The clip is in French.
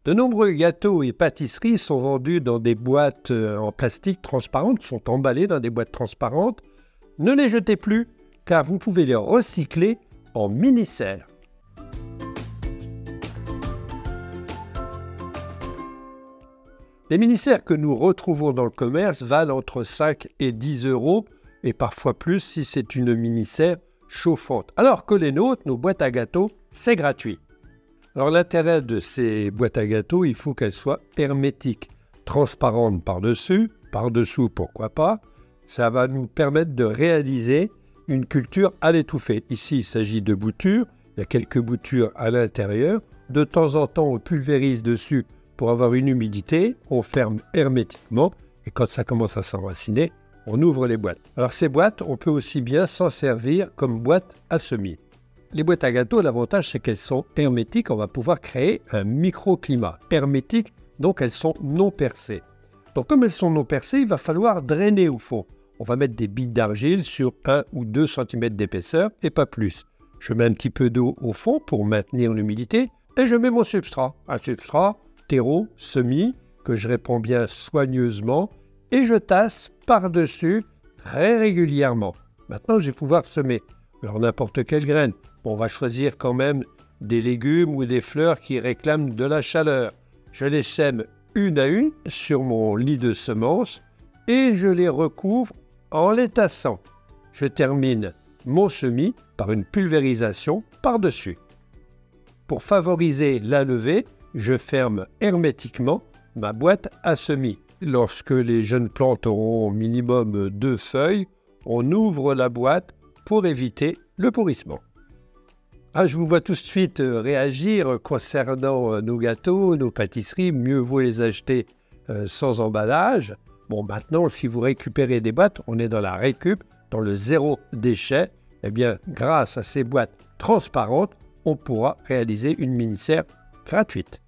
De nombreux gâteaux et pâtisseries sont vendus dans des boîtes en plastique transparentes, sont emballés dans des boîtes transparentes. Ne les jetez plus, car vous pouvez les recycler en mini-serres. Les mini-serres que nous retrouvons dans le commerce valent entre 5 et 10 euros, et parfois plus si c'est une mini-serre chauffante. Alors que les nôtres, nos boîtes à gâteaux, c'est gratuit. Alors l'intérêt de ces boîtes à gâteaux, il faut qu'elles soient hermétiques, transparentes par-dessous pourquoi pas. Ça va nous permettre de réaliser une culture à l'étouffée. Ici, il s'agit de boutures, il y a quelques boutures à l'intérieur. De temps en temps, on pulvérise dessus pour avoir une humidité, on ferme hermétiquement et quand ça commence à s'enraciner, on ouvre les boîtes. Alors ces boîtes, on peut aussi bien s'en servir comme boîte à semis. Les boîtes à gâteaux, l'avantage c'est qu'elles sont hermétiques, on va pouvoir créer un microclimat hermétique, donc elles sont non percées. Donc comme elles sont non percées, il va falloir drainer au fond. On va mettre des billes d'argile sur 1 ou 2 cm d'épaisseur et pas plus. Je mets un petit peu d'eau au fond pour maintenir l'humidité et je mets mon substrat. Un substrat, terreau, semis, que je répands bien soigneusement et je tasse par-dessus très régulièrement. Maintenant, je vais pouvoir semer. Alors n'importe quelle graine. On va choisir quand même des légumes ou des fleurs qui réclament de la chaleur. Je les sème une à une sur mon lit de semences et je les recouvre en les tassant. Je termine mon semis par une pulvérisation par-dessus. Pour favoriser la levée, je ferme hermétiquement ma boîte à semis. Lorsque les jeunes plantes auront au minimum 2 feuilles, on ouvre la boîte pour éviter le pourrissement. Je vous vois tout de suite réagir concernant nos gâteaux, nos pâtisseries. Mieux vaut les acheter sans emballage. Bon, maintenant, si vous récupérez des boîtes, on est dans la récup, dans le zéro déchet. Eh bien, grâce à ces boîtes transparentes, on pourra réaliser une mini-serre gratuite.